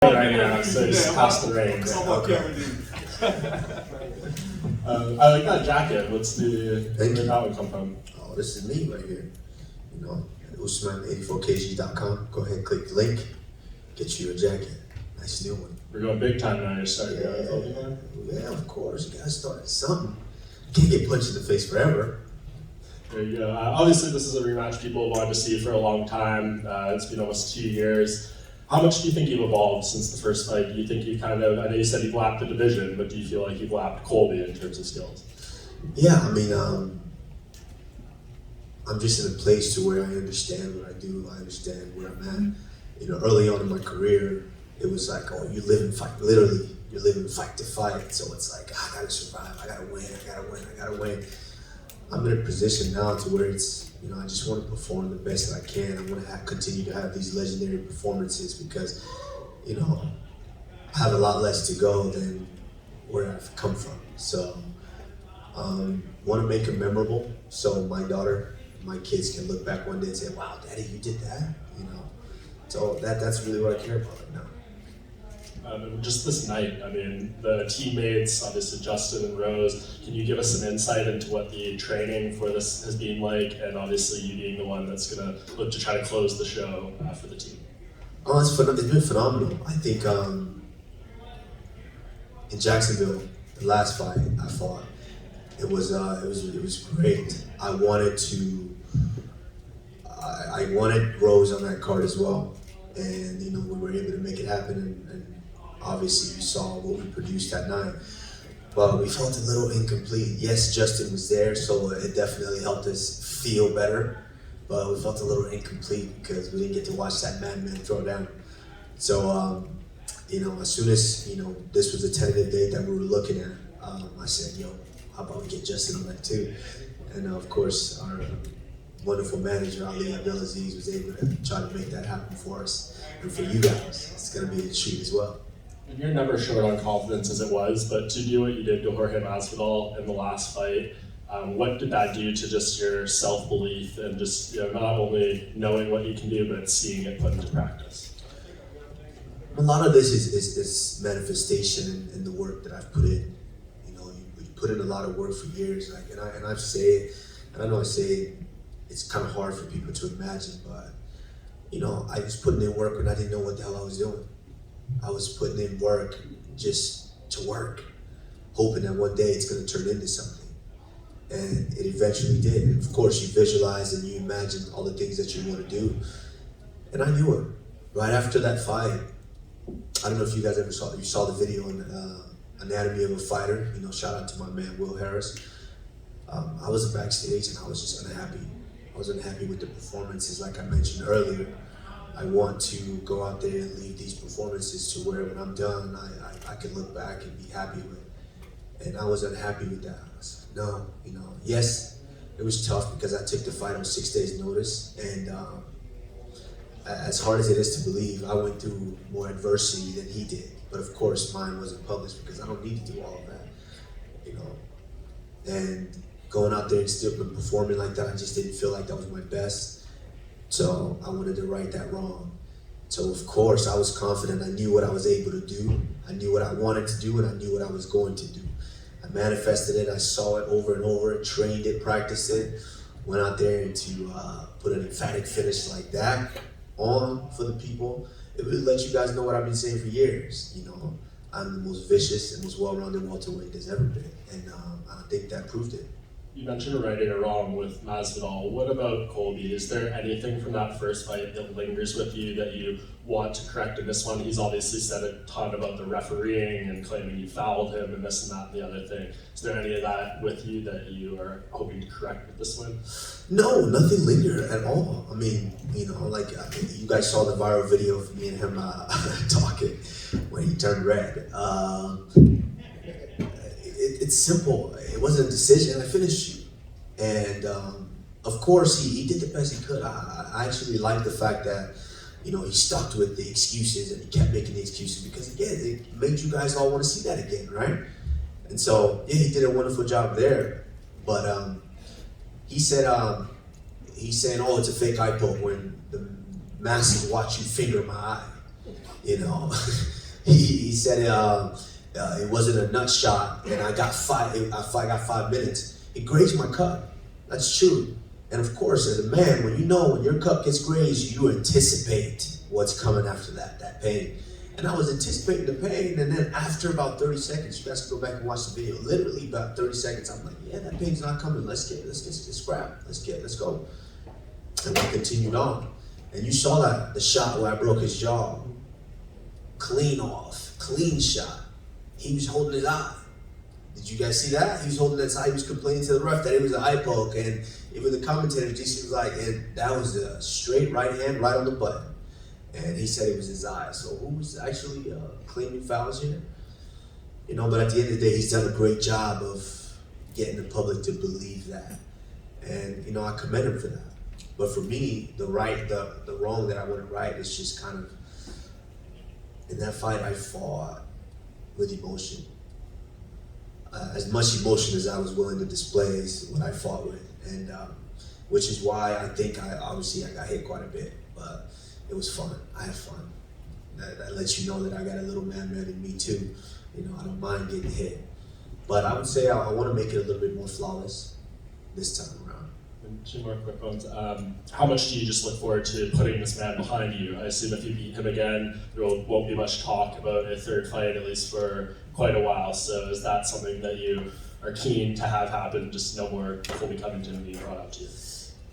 Right now, so just pass the reins. I like that jacket. Where did that one come from? Oh, this is me right here. You know, Usman84kg.com. Go ahead and click the link. Get you a jacket. Nice new one. We're going big time now. You're starting going clothing line? Yeah, of course. You gotta start something. You can't get punched in the face forever. There you go. Obviously, this is a rematch people wanted to see for a long time. It's been almost 2 years. How much do you think you've evolved since the first fight? Do you think you I know you said you've lapped the division, but do you feel like you've lapped Colby in terms of skills? Yeah, I mean, I'm just in a place to where I understand what I do. I understand where I'm at. You know, early on in my career, it was like, oh, you live and fight. Literally, you're living fight to fight. So it's like, I gotta survive. I gotta win. I gotta win. I gotta win. I'm in a position now to where it's, you know, I just want to perform the best that I can. I want to continue to have these legendary performances because, you know, I have a lot less to go than where I've come from. So, want to make it memorable so my daughter, my kids can look back one day and say, wow, Daddy, you did that? You know, so that's really what I care about right now. Just this night, I mean, the teammates, obviously Justin and Rose, can you give us some insight into what the training for this has been like, and obviously you being the one that's going to look to try to close the show for the team? Oh, it's been phenomenal. I think in Jacksonville, the last fight I fought, it was great. I wanted Rose on that card as well, and you know we were able to make it happen. And obviously, you saw what we produced that night, but we felt a little incomplete. Yes, Justin was there, so it definitely helped us feel better, but we felt a little incomplete because we didn't get to watch that madman throw down. So, you know, as soon as, you know, this was a tentative date that we were looking at, I said, yo, how about we get Justin on that too? And of course, our wonderful manager, Ali Abdelaziz, was able to try to make that happen for us. And for you guys, it's going to be a treat as well. And you're never short on confidence as it was, but to do what you did to Jorge Masvidal in the last fight, what did that do to just your self-belief and just, you know, not only knowing what you can do, but seeing it put into practice? A lot of this is manifestation in the work that I've put in. You know, you put in a lot of work for years, like, and I say it, and I know I say it, it's kind of hard for people to imagine, but you know, I was putting in work when I didn't know what the hell I was doing. I was putting in work just to work, hoping that one day it's going to turn into something. And it eventually did. Of course, you visualize and you imagine all the things that you want to do. And I knew it. Right after that fight, I don't know if you guys ever saw the video on Anatomy of a Fighter. You know, shout out to my man, Will Harris. I was backstage and I was just unhappy. I was unhappy with the performances, like I mentioned earlier. I want to go out there and leave these performances to where when I'm done, I can look back and be happy with. And I was unhappy with that. I was like, no, you know, yes, it was tough because I took the fight on 6 days' notice. And as hard as it is to believe, I went through more adversity than he did. But of course, mine wasn't published because I don't need to do all of that, you know. And going out there and still performing like that, I just didn't feel like that was my best. So I wanted to right that wrong. So of course I was confident. I knew what I was able to do. I knew what I wanted to do and I knew what I was going to do. I manifested it, I saw it over and over, trained it, practiced it, went out there and to put an emphatic finish like that on for the people. It really lets you guys know what I've been saying for years. You know, I'm the most vicious and most well-rounded welterweight there's ever been. And I think that proved it. You mentioned righting it wrong with Masvidal. What about Colby? Is there anything from that first fight that lingers with you that you want to correct in this one? He's obviously said a ton about the refereeing and claiming you fouled him and this and that and the other thing. Is there any of that with you that you are hoping to correct with this win? No, nothing lingered at all. I mean, you know, like you guys saw the viral video of me and him talking when he turned red. It's simple. It wasn't a decision. I finished you. And of course, he did the best he could. I actually like the fact that, you know, he stuck with the excuses and he kept making the excuses because, again, it made you guys all want to see that again, right? And so, yeah, he did a wonderful job there. But he's saying, oh, it's a fake eye poke when the masses watch you finger my eye. You know, he said it wasn't a nut shot, and I got 5 minutes. It grazed my cut. That's true. And of course, as a man, when your cut gets grazed, you anticipate what's coming after that pain. And I was anticipating the pain, and then after about 30 seconds, you guys can go back and watch the video. Literally about 30 seconds, I'm like, yeah, that pain's not coming. Let's get scrap. Let's go. And we continued on. And you saw that the shot where I broke his jaw, clean shot. He was holding his eye. Did you guys see that? He was holding his eye. He was complaining to the ref that it was an eye poke, and even the commentator, DC, was like, and that was a straight right hand right on the button. And he said it was his eye. So who was actually claiming fouls here? You know, but at the end of the day, he's done a great job of getting the public to believe that. And, you know, I commend him for that. But for me, the wrong that I want to right is just kind of, in that fight, I fought with emotion. As much emotion as I was willing to display is what I fought with. And which is why I think I got hit quite a bit, but it was fun. I had fun. That lets you know that I got a little man in me too. You know, I don't mind getting hit. But I would say I want to make it a little bit more flawless this time around. And 2 more quick ones. How much do you just look forward to putting this man behind you? I assume if you beat him again, there won't be much talk about a third fight, at least for quite a while. So is that something that you are keen to have happen, just no more Colby Covington being brought up to you?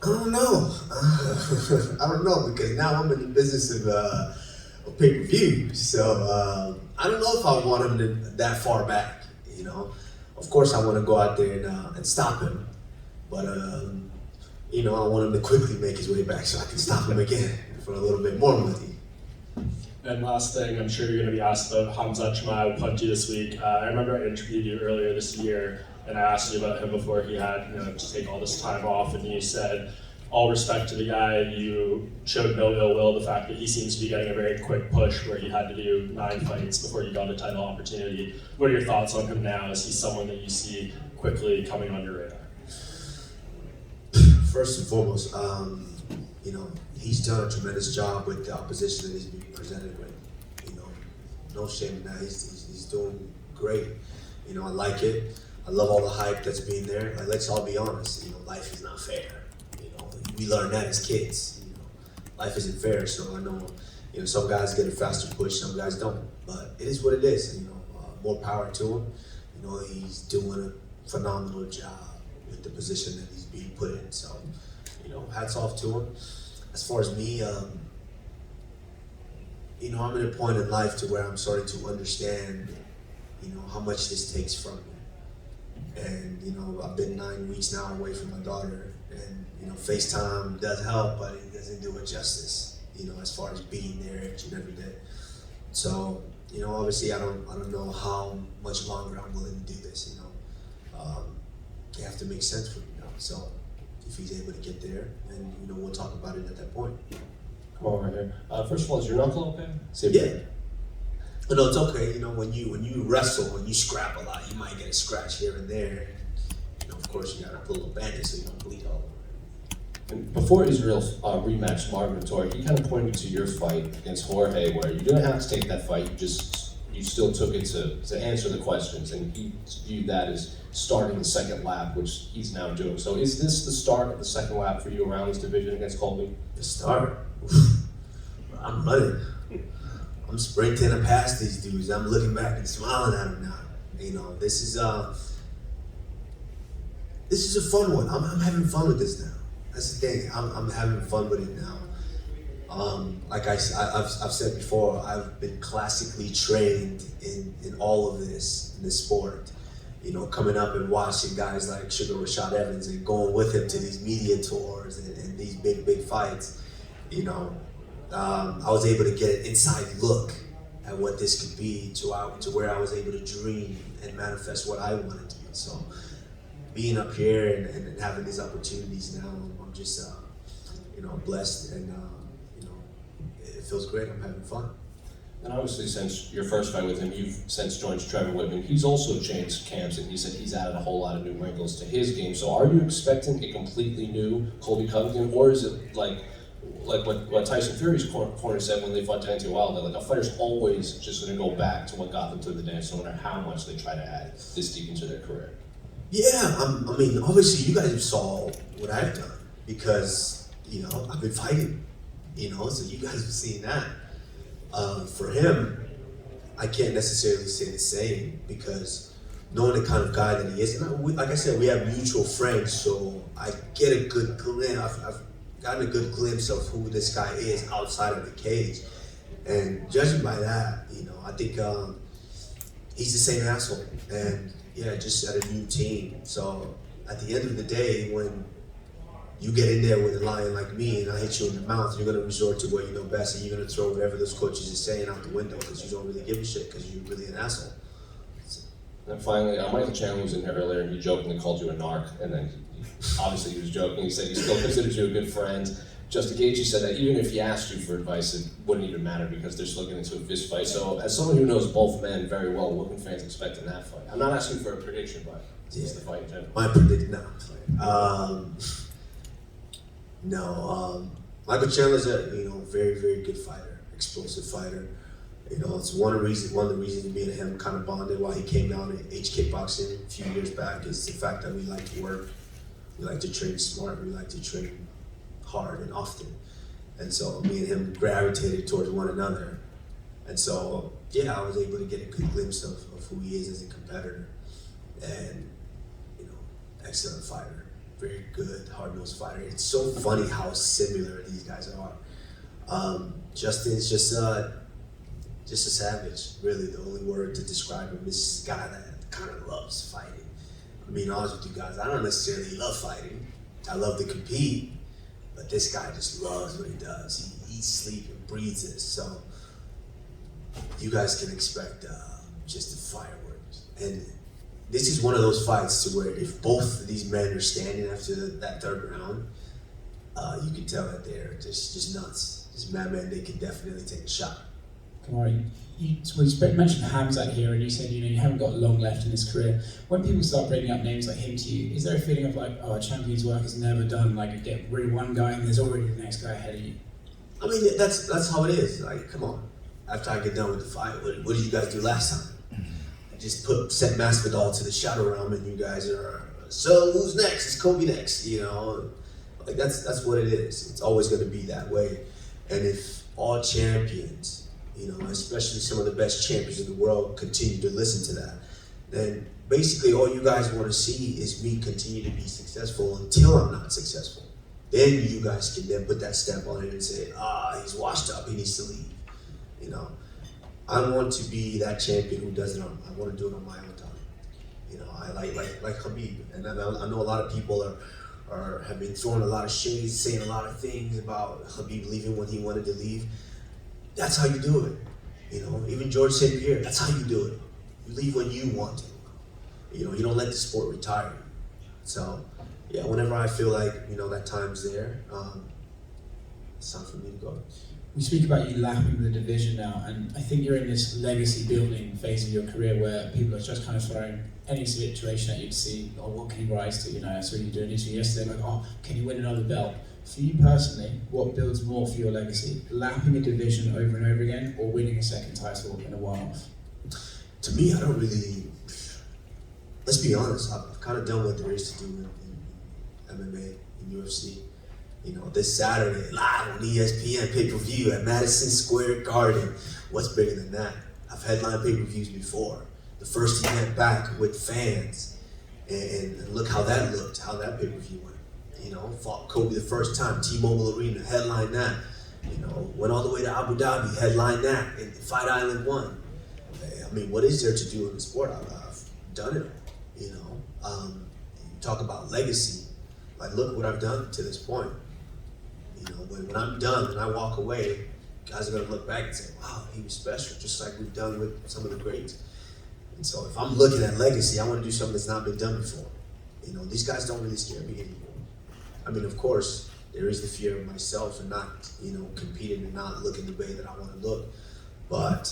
I don't know. I don't know, because now I'm in the business of pay-per-view. So I don't know if I want him that far back, you know. Of course I want to go out there and stop him. But, you know, I want him to quickly make his way back so I can stop him again for a little bit more money. And last thing, I'm sure you're going to be asked about Hamza Chimaev Punty this week. I remember I interviewed you earlier this year, and I asked you about him before he had to take all this time off, and you said, all respect to the guy, you showed no ill will. The fact that he seems to be getting a very quick push where he had to do 9 fights before he got a title opportunity. What are your thoughts on him now? Is he someone that you see quickly coming on your radar? First and foremost, you know, he's done a tremendous job with the opposition that he's being presented with. You know, no shame in that. He's doing great. You know, I like it. I love all the hype that's being there. Like, let's all be honest. You know, life is not fair. You know, we learn that as kids. You know, life isn't fair. So I know, you know, some guys get a faster push, some guys don't. But it is what it is. You know, more power to him. You know, he's doing a phenomenal job with the position that he's being put in. So, you know, hats off to him. As far as me, you know, I'm at a point in life to where I'm starting to understand, you know, how much this takes from me. And, you know, I've been 9 weeks now away from my daughter, and, you know, FaceTime does help, but it doesn't do it justice, you know, as far as being there each and every day. So, you know, obviously I don't know how much longer I'm willing to do this, you know. They have to make sense for me now. So if he's able to get there, then, you know, we'll talk about it at that point. Come over here. First of all, is your knuckle okay? Yeah. But no, it's okay. You know, when you wrestle, when you scrap a lot, you might get a scratch here and there. You know, of course, you gotta put a little bandage so you don't bleed all over. And before Israel's rematch, Marvin Vettori, he kind of pointed to your fight against Jorge, where you didn't have to take that fight. You still took it to answer the questions, and he viewed that as starting the second lap, which he's now doing. So is this the start of the second lap for you around this division against Colby? The start? I'm running. I'm sprinting past these dudes. I'm looking back and smiling at them now. You know, this is a fun one. I'm having fun with this now. That's the thing. I'm having fun with it now. Like I've said before, I've been classically trained in all of this, in this sport. You know, coming up and watching guys like Sugar Rashad Evans and going with him to these media tours and these big fights. You know, I was able to get an inside look at what this could be to where I was able to dream and manifest what I wanted to be. So being up here and having these opportunities now, I'm just, you know, blessed, and you know, it feels great. I'm having fun. And obviously, since your first fight with him, you've since joined Trevor Whitman. He's also changed camps, and he said he's added a whole lot of new wrinkles to his game. So are you expecting a completely new Colby Covington, or is it like like what Tyson Fury's corner said when they fought Deontay Wilder, like a fighter's always just going to go back to what got them to the dance, no matter how much they try to add this deep into their career. Yeah, I mean, obviously you guys saw what I've done because, you know, I've been fighting, you know, so you guys have seen that. For him, I can't necessarily say the same because knowing the kind of guy that he is, and like I said, we have mutual friends, so I get a good glimpse. I've gotten a good glimpse of who this guy is outside of the cage, and judging by that, you know, I think he's the same asshole, and yeah, just at a new team. So at the end of the day, when you get in there with a lion like me and I hit you in the mouth, you're gonna resort to what you know best, and you're gonna throw whatever those coaches are saying out the window because you don't really give a shit because you're really an asshole. And finally, Michael Chandler was in here earlier and he jokingly called you a narc, and then obviously he was joking. He said he still considers you a good friend. Justin Gaethje said that even if he asked you for advice, it wouldn't even matter because they're still getting into a fist fight. So as someone who knows both men very well, what can fans expect in that fight? I'm not asking for a prediction, but it's the fight in general. My prediction, Michael Chandler's a very, very good fighter, explosive fighter. You know, it's one of the reasons me and him kind of bonded while he came down to H Kickboxing a few years back is the fact that we like to work, we like to train smart, we like to train hard and often. And so me and him gravitated towards one another. And so, yeah, I was able to get a good glimpse of who he is as a competitor. And, you know, excellent fighter, very good, hard-nosed fighter. It's so funny how similar these guys are. Justin's just a savage, really. The only word to describe him is this guy that kind of loves fighting. I mean, honest with you guys, I don't necessarily love fighting. I love to compete, but this guy just loves what he does. He eats, sleeps, and breathes this. So you guys can expect just the fireworks. And this is one of those fights to where if both of these men are standing after that third round, you can tell that they're just nuts. Just madmen, they can definitely take a shot. Kamaru, you mentioned Hamzat here, and you said you haven't got long left in his career. When people start bringing up names like him to you, is there a feeling of like, oh, a champion's work is never done? Like you get rid of one guy and there's already the next guy ahead of you. I mean, that's how it is. Like, come on. After I get done with the fight, what did you guys do last time? I just sent Masvidal to the shadow realm, and you guys are, so who's next? It's Colby next, you know? Like that's what it is. It's always going to be that way. And if all champions, you know, especially some of the best champions in the world, continue to listen to that, then basically all you guys want to see is me continue to be successful until I'm not successful. Then you guys can then put that stamp on it and say, he's washed up, he needs to leave. You know, I want to be that champion who does it I want to do it on my own time. You know, I like Khabib, and I know a lot of people have been throwing a lot of shades, saying a lot of things about Khabib leaving when he wanted to leave. That's how you do it. You know, even George St. Pierre, that's how you do it. You leave when you want to. You know, you don't let the sport retire you. So, yeah, whenever I feel like, you know, that time's there, it's time for me to go. We speak about you lapping the division now, and I think you're in this legacy building phase of your career where people are just kind of throwing any situation that you'd see, or what can you rise to? You know, I saw you doing an interview yesterday, like, oh, can you win another belt? For you personally, what builds more for your legacy? Lapping a division over and over again, or winning a second title in a one-off? To me, I don't really, let's be honest, I've kind of done what there is to do in MMA, in UFC. You know, this Saturday, live on ESPN, pay-per-view at Madison Square Garden. What's bigger than that? I've headlined pay-per-views before. The first event back with fans, and look how that looked, how that pay-per-view went. You know, fought Kobe the first time, T-Mobile Arena, headlined that. You know, went all the way to Abu Dhabi, headlined that, and Fight Island won. I mean, what is there to do in the sport? I've done it, you know. You talk about legacy, like look what I've done to this point. You know, when I'm done and I walk away, guys are gonna look back and say, wow, he was special, just like we've done with some of the greats. And so if I'm looking at legacy, I wanna do something that's not been done before. You know, these guys don't really scare me anymore. I mean, of course, there is the fear of myself and not, you know, competing and not looking the way that I wanna look. But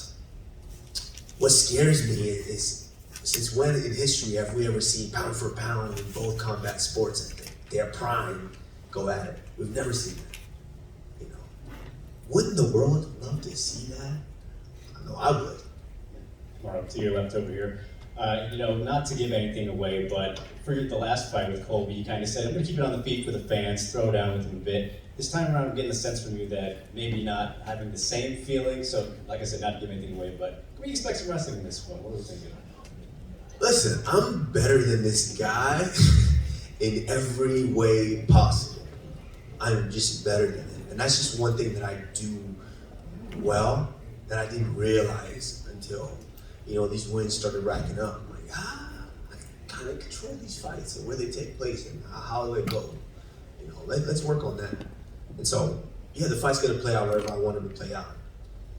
what scares me is since when in history have we ever seen pound for pound in both combat sports at their prime go at it? We've never seen that. You know, Wouldn't the world love to see that? I know I would. More up to your left over here. Not to give anything away, but for the last fight with Colby, you kind of said, I'm going to keep it on the feet for the fans, throw down with him a bit. This time around, I'm getting the sense from you that maybe not having the same feeling, so like I said, not to give anything away, but can we expect some wrestling in this one? What are we thinking? Listen, I'm better than this guy in every way possible. I'm just better than him. And that's just one thing that I do well that I didn't realize until, these wins started racking up. I'm like, I kind of control these fights and where they take place and how they go. Let's work on that. And so, yeah, the fight's gonna play out wherever I want him to play out.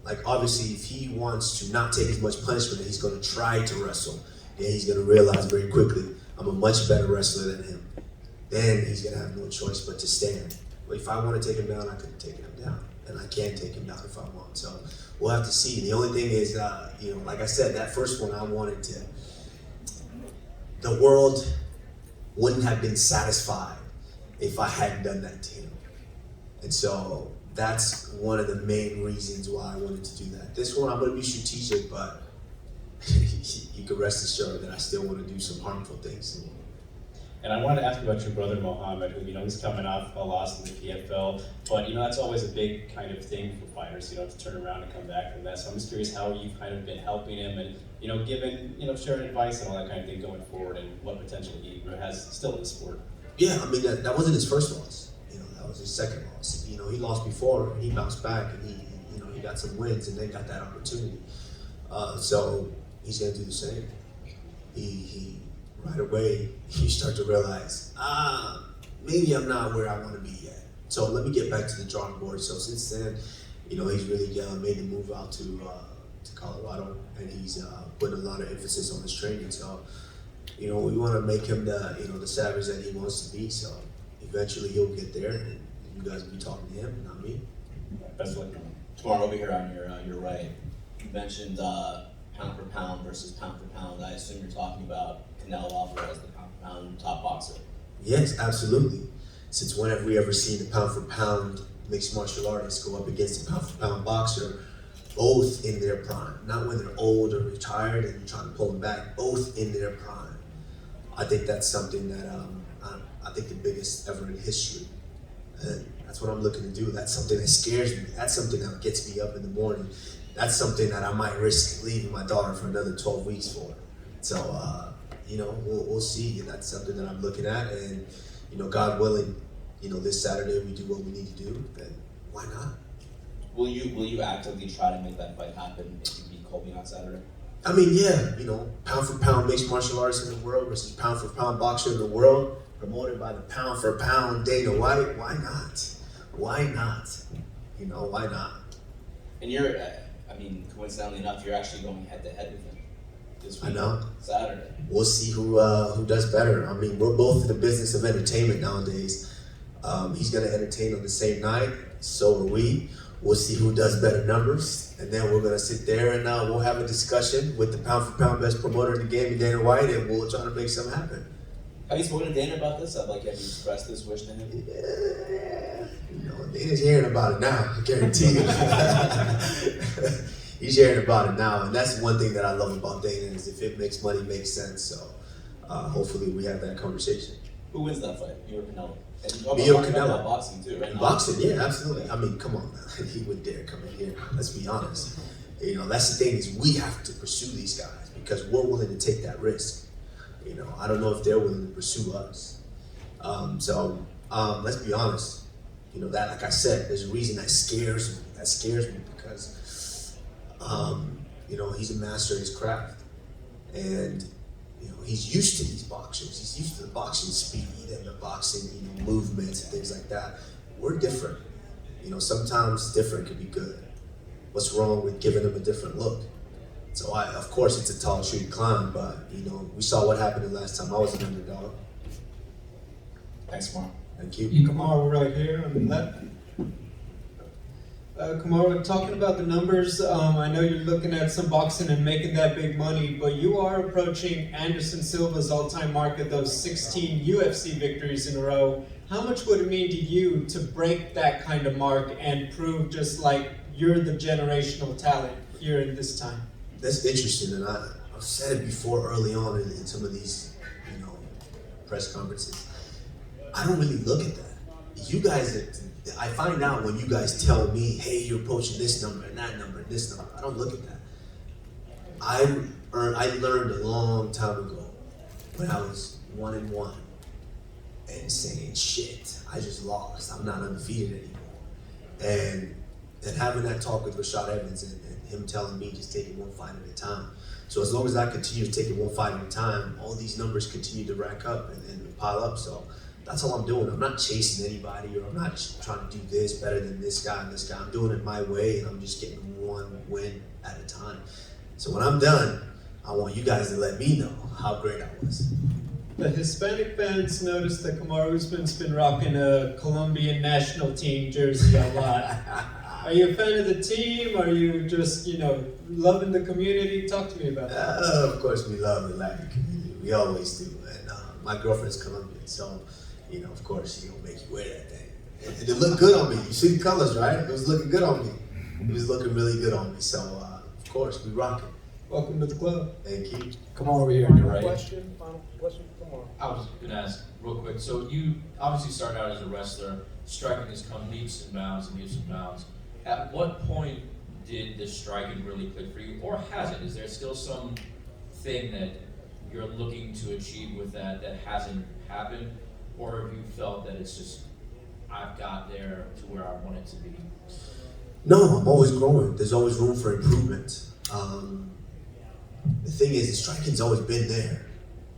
Like, obviously, if he wants to not take as much punishment and he's gonna try to wrestle, then he's gonna realize very quickly, I'm a much better wrestler than him. Then he's gonna have no choice but to stand. But if I want to take him down, I could take him down. And I can take him down if I want. So we'll have to see. The only thing is, like I said, that first one I wanted to, the world wouldn't have been satisfied if I hadn't done that to him. And so that's one of the main reasons why I wanted to do that. This one, I'm going to be strategic, but you can rest assured that I still want to do some harmful things. And I wanted to ask you about your brother Mohammed, who he's coming off a loss in the PFL, but that's always a big kind of thing for fighters, to turn around and come back from that. So I'm just curious how you've kind of been helping him and giving, sharing advice and all that kind of thing going forward, and what potential he has still in the sport. Yeah, I mean that wasn't his first loss. That was his second loss. He lost before, and he bounced back, and he got some wins, and then got that opportunity. So he's gonna do the same. He right away, you start to realize, maybe I'm not where I want to be yet. So let me get back to the drawing board. So since then, he's really made the move out to Colorado, and he's putting a lot of emphasis on his training. So, we want to make him the savage that he wants to be. So eventually he'll get there, and you guys will be talking to him, not me. Best of luck. Tomorrow over here on your right, you mentioned pound for pound versus pound for pound. I assume you're talking about CANELO ALVAREZ, the pound for pound top boxer. Yes, absolutely. Since when have we ever seen the pound for pound mixed martial artists go up against a pound for pound boxer, both in their prime? Not when they're old or retired and you're trying to pull them back, both in their prime. I think that's something that I think the biggest ever in history. And that's what I'm looking to do. That's something that scares me. That's something that gets me up in the morning. That's something that I might risk leaving my daughter for another 12 weeks for. So, we'll see. And that's something that I'm looking at. And, God willing, this Saturday we do what we need to do. And why not? Will you actively try to make that fight happen if you beat Colby on Saturday? I mean, yeah, pound for pound mixed martial artist in the world versus pound for pound boxer in the world, promoted by the pound for pound Dana White. Why not? Why not? Why not? And you're, coincidentally enough, you're actually going head to head with him this week. I know. Saturday. We'll see who does better. I mean, we're both in the business of entertainment nowadays. He's gonna entertain on the same night, so are we. We'll see who does better numbers, and then we're gonna sit there and we'll have a discussion with the pound for pound best promoter in the game, Dana White, and we'll try to make something happen. Have you spoken to Dana about this? Have you expressed this wish to him? Yeah, Dana's hearing about it now. I guarantee you. He's hearing about it now, and that's one thing that I love about Dana is if it makes money, makes sense. So hopefully we have that conversation. Who wins that fight? You or CANELO? Me or CANELO? Boxing too, right? Boxing, yeah, absolutely. I mean, come on now. He would dare come in here. Let's be honest. That's the thing is we have to pursue these guys because we're willing to take that risk. I don't know if they're willing to pursue us. Let's be honest. That, like I said, there's a reason that scares me. That scares me because, he's a master of his craft. And, he's used to these boxers. He's used to the boxing speed and the boxing, movements and things like that. We're different. Sometimes different can be good. What's wrong with giving them a different look? So of course it's a tall tree to climb, but we saw what happened the last time I was an underdog. Thanks, Mark. Thank you. Kamaru right here on the left. Kamaru, talking about the numbers, I know you're looking at some boxing and making that big money, but you are approaching Anderson Silva's all-time mark of those 16 UFC victories in a row. How much would it mean to you to break that kind of mark and prove just like you're the generational talent here in this time? That's interesting, and I've said it before early on in some of these, press conferences. I don't really look at that. You guys, I find out when you guys tell me, hey, you're approaching this number and that number and this number. I don't look at that. I learned a long time ago when I was 1-1 and saying, shit, I just lost. I'm not undefeated anymore. And having that talk with Rashad Evans and him telling me just take it one fight at a time. So as long as I continue to take it one fight at a time, all these numbers continue to rack up and pile up. So that's all I'm doing. I'm not chasing anybody, or I'm not trying to do this better than this guy and this guy. I'm doing it my way, and I'm just getting one win at a time. So when I'm done, I want you guys to let me know how great I was. The Hispanic fans noticed that Kamaru Usman's been rocking a Colombian national team jersey a lot. Are you a fan of the team? Are you just, loving the community? Talk to me about that. Of course, we love the Latin community. We always do. And my girlfriend's Colombian, so, of course, she's going to make you wear that thing. And it looked good on me. You see the colors, right? It was looking good on me. It was looking really good on me. So, of course, we rock it. Welcome to the club. Thank you. Come on over here on your right. Final question, come on. I was going to ask real quick. So you obviously started out as a wrestler. Striking has come leaps and bounds and leaps and bounds. At what point did the striking really click for you, or has it? Is there still some thing that you're looking to achieve with that hasn't happened, or have you felt that it's just I've got there to where I want it to be? No, I'm always growing. There's always room for improvement. The thing is, the striking's always been there.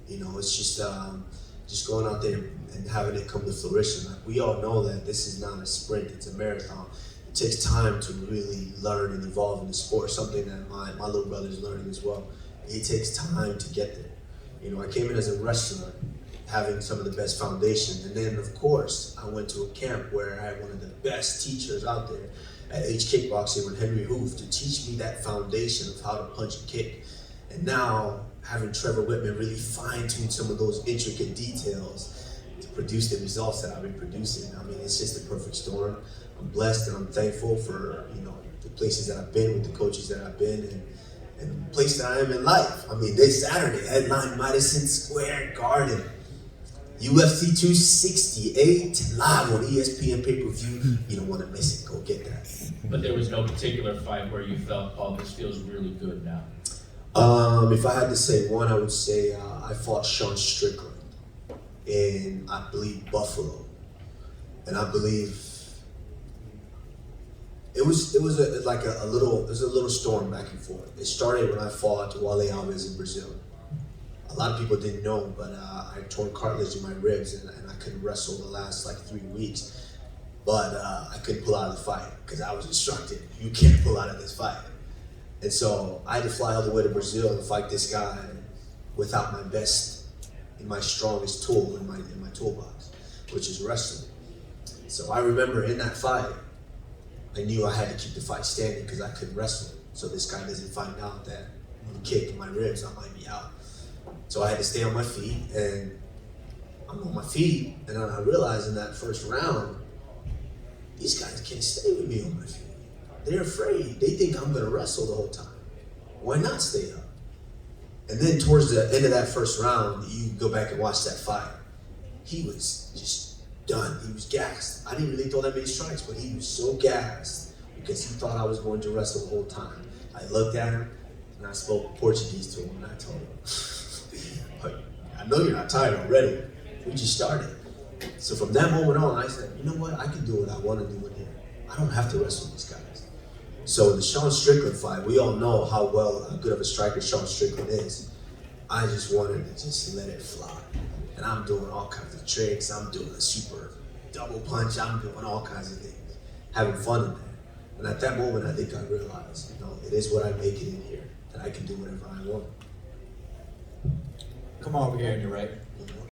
It's just going out there and having it come to fruition. Like, we all know that this is not a sprint; it's a marathon. It takes time to really learn and evolve in the sport. Something that my little brother's learning as well. It takes time to get there. I came in as a wrestler, having some of the best foundation, and then of course I went to a camp where I had one of the best teachers out there at H Kickboxing with Henry Hoof to teach me that foundation of how to punch and kick. And now having Trevor Whitman really fine-tune some of those intricate details to produce the results that I've been producing. I mean, it's just a perfect storm. I'm blessed and I'm thankful for the places that I've been with the coaches that I've been and the place that I am in life. I mean, this Saturday, headline Madison Square Garden. UFC 268 live on ESPN pay-per-view. You don't want to miss it. Go get that. But there was no particular fight where you felt, oh, this feels really good now. If I had to say one, I would say I fought Sean Strickland in, I believe, Buffalo, and I believe it was a little storm back and forth. It started when I fought Wale Alves in Brazil. A lot of people didn't know, but I torn cartilage in my ribs and I couldn't wrestle the last 3 weeks. But I couldn't pull out of the fight because I was instructed, you can't pull out of this fight. And so I had to fly all the way to Brazil and fight this guy without my best and my strongest tool in my toolbox, which is wrestling. So I remember in that fight, I knew I had to keep the fight standing because I couldn't wrestle. So this guy doesn't find out that when he kicked in my ribs, I might be out. So I had to stay on my feet, and I'm on my feet, and then I realized in that first round, these guys can't stay with me on my feet. They're afraid. They think I'm gonna wrestle the whole time. Why not stay up? And then towards the end of that first round, you go back and watch that fight. He was just done. He was gassed. I didn't really throw that many strikes, but he was so gassed because he thought I was going to wrestle the whole time. I looked at him and I spoke Portuguese to him and I told him, I know you're not tired already. We just started. So from that moment on, I said, you know what? I can do what I want to do in here. I don't have to wrestle these guys. So the Sean Strickland fight, we all know how good of a striker Sean Strickland is. I just wanted to just let it fly. And I'm doing all kinds of tricks. I'm doing a super double punch. I'm doing all kinds of things, having fun in there. And at that moment, I think I realized, it is what I make it in here, that I can do whatever I want. Come on over here on your right.